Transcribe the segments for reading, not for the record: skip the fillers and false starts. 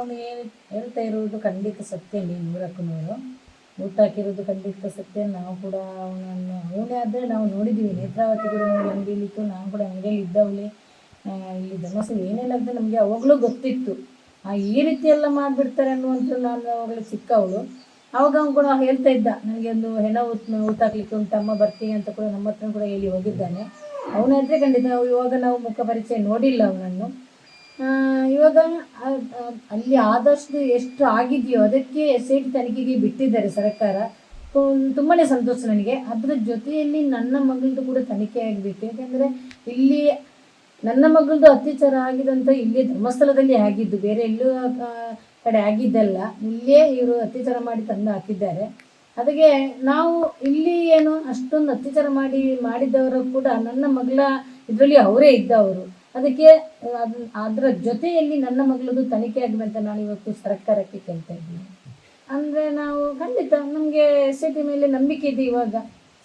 ಅವನು ಹೇಳ್ತಾ ಇರೋದು ಖಂಡಿತ ಸತ್ಯ, ನೀನು 100ಕ್ಕೆ 100 ಊಟ ಹಾಕಿರೋದು ಖಂಡಿತ ಸತ್ಯ. ನಾವು ಕೂಡ ಅವನೇ ಆದರೆ ನಾವು ನೋಡಿದ್ದೀವಿ. ನೇತ್ರಾವತಿ ಕೂಡ ನಮಗೆ ಅಂಗಡಿಯಲ್ಲಿತ್ತು, ನಾನು ಕೂಡ ಅಂಗಡಿಯಲ್ಲಿ ಇದ್ದವಳೆ. ಇಲ್ಲಿ ಧರ್ಮಸ್ಥಳ ಏನೆಲ್ಲ ಅಂತ ನಮಗೆ ಅವಾಗಲೂ ಗೊತ್ತಿತ್ತು. ಈ ರೀತಿ ಎಲ್ಲ ಮಾಡಿಬಿಡ್ತಾರೆ ಅನ್ನುವಂಥದ್ದು. ನಾನು ಅವಾಗಲೂ ಚಿಕ್ಕವಳು. ಅವಾಗ ಅವನು ಕೂಡ ಹೇಳ್ತಾ ಇದ್ದ, ನನಗೆ ಒಂದು ಹೆಣ ಊಟ ಹಾಕ್ಲಿಕ್ಕೆ ಉಂಟು, ಅಮ್ಮ ಬರ್ತೀನಿ ಅಂತ ಕೂಡ ನಮ್ಮ ಹತ್ರ ಕೂಡ ಹೇಳಿ ಹೋಗಿದ್ದಾನೆ. ಅವನಾದರೆ ಖಂಡಿತ. ಇವಾಗ ನಾವು ಮುಖ ಪರಿಚಯ ನೋಡಿಲ್ಲ ಅವನನ್ನು. ಇವಾಗ ಅಲ್ಲಿ ಆದಷ್ಟು ಎಷ್ಟು ಆಗಿದೆಯೋ ಅದಕ್ಕೆ SIT ತನಿಖೆಗೆ ಬಿಟ್ಟಿದ್ದಾರೆ ಸರ್ಕಾರ. ತುಂಬಾ ಸಂತೋಷ ನನಗೆ. ಅದರ ಜೊತೆಯಲ್ಲಿ ನನ್ನ ಮಗಳದ್ದು ಕೂಡ ತನಿಖೆ ಆಗಬೇಕು. ಯಾಕೆಂದರೆ ಇಲ್ಲಿ ನನ್ನ ಮಗಳದ್ದು ಅತ್ಯಾಚಾರ ಆಗಿದಂತ ಇಲ್ಲೇ ಧರ್ಮಸ್ಥಳದಲ್ಲಿ ಆಗಿದ್ದು, ಬೇರೆ ಎಲ್ಲೂ ಕಡೆ ಆಗಿದ್ದಲ್ಲ. ಇಲ್ಲೇ ಇವರು ಅತ್ಯಾಚಾರ ಮಾಡಿ ತಂದು ಹಾಕಿದ್ದಾರೆ. ಅದಕ್ಕೆ ನಾವು ಇಲ್ಲಿ ಏನು ಅಷ್ಟೊಂದು ಅತ್ಯಾಚಾರ ಮಾಡಿದವರು ಕೂಡ ನನ್ನ ಮಗಳ ಇದರಲ್ಲಿ ಅವರೇ ಇದ್ದವರು. ಅದಕ್ಕೆ ಅದರ ಜೊತೆಯಲ್ಲಿ ನನ್ನ ಮಗಳದ್ದು ತನಿಖೆ ಆಗಬೇಕಂತ ನಾನು ಇವತ್ತು ಸರ್ಕಾರಕ್ಕೆ ಕೇಳ್ತಾ ಇದ್ದೀನಿ. ಅಂದರೆ ನಾವು ಖಂಡಿತ ನಮಗೆ SIT ಮೇಲೆ ನಂಬಿಕೆ ಇದೆ. ಇವಾಗ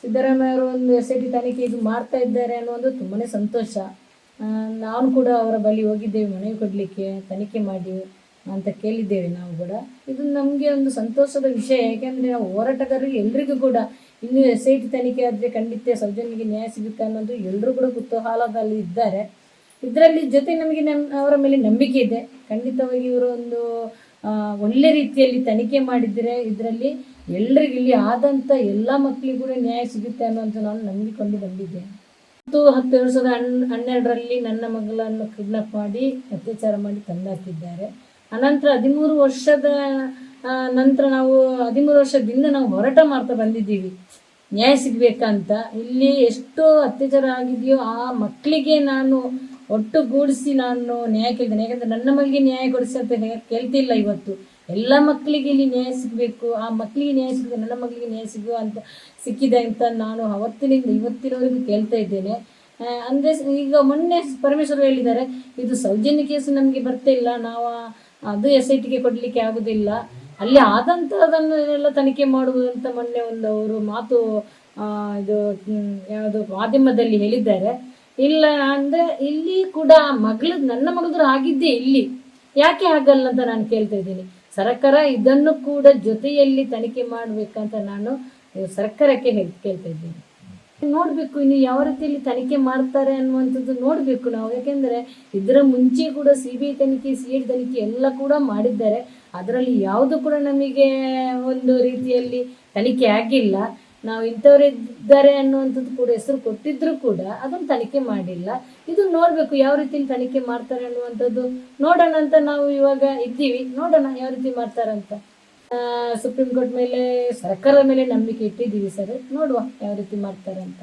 ಸಿದ್ದರಾಮಯ್ಯ ಅವರು ಒಂದು SIT ತನಿಖೆ ಇದು ಮಾಡ್ತಾ ಇದ್ದಾರೆ ಅನ್ನೋದು ತುಂಬಾ ಸಂತೋಷ. ನಾನು ಕೂಡ ಅವರ ಬಳಿ ಹೋಗಿದ್ದೇವೆ ಮನವಿ ಕೊಡಲಿಕ್ಕೆ, ತನಿಖೆ ಮಾಡಿ ಅಂತ ಕೇಳಿದ್ದೇವೆ ನಾವು ಕೂಡ. ಇದು ನಮಗೆ ಒಂದು ಸಂತೋಷದ ವಿಷಯ. ಯಾಕೆಂದರೆ ನಾವು ಹೋರಾಟಗಾರರಿಗೆ ಎಲ್ರಿಗೂ ಕೂಡ ಇನ್ನು SIT ತನಿಖೆ ಆದರೆ ಖಂಡಿತ ಸೌಜನ್ಯಗೆ ನ್ಯಾಯ ಸಿಗುತ್ತೆ ಅನ್ನೋದು ಎಲ್ಲರೂ ಕೂಡ ಕುತೂಹಲದಲ್ಲಿ ಇದ್ದಾರೆ. ಇದರಲ್ಲಿ ಜೊತೆ ನಮಗೆ ಅವರ ಮೇಲೆ ನಂಬಿಕೆ ಇದೆ. ಖಂಡಿತವಾಗಿ ಇವರು ಒಂದು ಒಳ್ಳೆ ರೀತಿಯಲ್ಲಿ ತನಿಖೆ ಮಾಡಿದರೆ ಇದರಲ್ಲಿ ಎಲ್ರಿಗೂ ಇಲ್ಲಿ ಆದಂಥ ಎಲ್ಲ ಮಕ್ಕಳಿಗೂ ಕೂಡ ನ್ಯಾಯ ಸಿಗುತ್ತೆ ಅನ್ನೋಂಥ ನಾನು ನಂಬಿಕೊಂಡು ಬಂದಿದ್ದೇನೆ. 2012ರಲ್ಲಿ ನನ್ನ ಮಗಳನ್ನು ಕಿಡ್ನಾಪ್ ಮಾಡಿ ಅತ್ಯಾಚಾರ ಮಾಡಿ ತಂದಾಕಿದ್ದಾರೆ. ಅನಂತರ 13 ವರ್ಷದ ನಂತರ ನಾವು 13 ವರ್ಷದಿಂದ ನಾವು ಹೋರಾಟ ಮಾಡ್ತಾ ಬಂದಿದ್ದೀವಿ ನ್ಯಾಯ ಸಿಗಬೇಕಂತ. ಇಲ್ಲಿ ಎಷ್ಟು ಅತ್ಯಾಚಾರ ಆಗಿದೆಯೋ ಆ ಮಕ್ಕಳಿಗೆ ನಾನು ಒಟ್ಟುಗೂಡಿಸಿ ನಾನು ನ್ಯಾಯ ಕೇಳ್ತೇನೆ. ಯಾಕಂದರೆ ನನ್ನ ಮಗಳಿಗೆ ನ್ಯಾಯ ಕೊಡಿಸಿ ಅಂತ ಕೇಳ್ತಿಲ್ಲ. ಇವತ್ತು ಎಲ್ಲ ಮಕ್ಕಳಿಗೆ ಇಲ್ಲಿ ನ್ಯಾಯ ಸಿಗಬೇಕು, ಆ ಮಕ್ಕಳಿಗೆ ನ್ಯಾಯ ಸಿಗಬೇಕು, ನನ್ನ ಮಗಳಿಗೆ ನ್ಯಾಯ ಸಿಗುವ ಅಂತ ಸಿಕ್ಕಿದೆ ಅಂತ ನಾನು ಅವತ್ತಿನಿಂದ ಇವತ್ತಿನವರೆಗೂ ಕೇಳ್ತಾ ಇದ್ದೇನೆ. ಅಂದರೆ ಈಗ ಮೊನ್ನೆ ಪರಮೇಶ್ವರ್ ಹೇಳಿದ್ದಾರೆ, ಇದು ಸೌಜನ್ಯ ಕೇಸು ನಮಗೆ ಬರ್ತಾ ಇಲ್ಲ, ನಾವು ಅದು SITಗೆ ಕೊಡಲಿಕ್ಕೆ ಆಗೋದಿಲ್ಲ, ಅಲ್ಲಿ ಆದಂಥದನ್ನು ಎಲ್ಲ ತನಿಖೆ ಮಾಡುವುದಂತ ಮೊನ್ನೆ ಒಂದು ಅವರು ಮಾತು ಇದು ಯಾವುದು ಮಾಧ್ಯಮದಲ್ಲಿ ಹೇಳಿದ್ದಾರೆ. ಇಲ್ಲ ಅಂದರೆ ಇಲ್ಲಿ ಕೂಡ ನನ್ನ ಮಗಳದ್ದು ಆಗಿದ್ದೇ ಇಲ್ಲಿ, ಯಾಕೆ ಆಗಲ್ಲ ಅಂತ ನಾನು ಕೇಳ್ತಾ ಇದ್ದೀನಿ. ಸರ್ಕಾರ ಇದನ್ನು ಕೂಡ ಜೊತೆಯಲ್ಲಿ ತನಿಖೆ ಮಾಡಬೇಕಂತ ನಾನು ಸರ್ಕಾರಕ್ಕೆ ಕೇಳ್ತಾ ಇದ್ದೀನಿ. ನೋಡಬೇಕು ಇನ್ನು ಯಾವ ರೀತಿಯಲ್ಲಿ ತನಿಖೆ ಮಾಡ್ತಾರೆ ಅನ್ನುವಂಥದ್ದು ನೋಡಬೇಕು ನಾವು. ಯಾಕೆಂದರೆ ಇದರ ಮುಂಚೆ ಕೂಡ CBI ತನಿಖೆ, CID ತನಿಖೆ ಎಲ್ಲ ಕೂಡ ಮಾಡಿದ್ದಾರೆ. ಅದರಲ್ಲಿ ಯಾವುದು ಕೂಡ ನಮಗೆ ಒಂದು ರೀತಿಯಲ್ಲಿ ತನಿಖೆ ಆಗಿಲ್ಲ. ನಾವು ಇಂಥವರಿದ್ದಾರೆ ಅನ್ನುವಂಥದ್ದು ಕೂಡ ಹೆಸರು ಕೊಟ್ಟಿದ್ರೂ ಕೂಡ ಅದನ್ನು ತನಿಖೆ ಮಾಡಿಲ್ಲ. ಇದು ನೋಡಬೇಕು ಯಾವ ರೀತಿಯಲ್ಲಿ ತನಿಖೆ ಮಾಡ್ತಾರೆ ಅನ್ನುವಂಥದ್ದು ನೋಡೋಣ ಅಂತ ನಾವು ಇವಾಗ ಇದ್ದೀವಿ. ನೋಡೋಣ ಯಾವ ರೀತಿ ಮಾಡ್ತಾರಂತ. ಸುಪ್ರೀಂ ಕೋರ್ಟ್ ಮೇಲೆ ಸರ್ಕಾರದ ಮೇಲೆ ನಂಬಿಕೆ ಇಟ್ಟಿದ್ದೀವಿ ಸರ್. ನೋಡುವ ಯಾವ ರೀತಿ ಮಾಡ್ತಾರೆ ಅಂತ.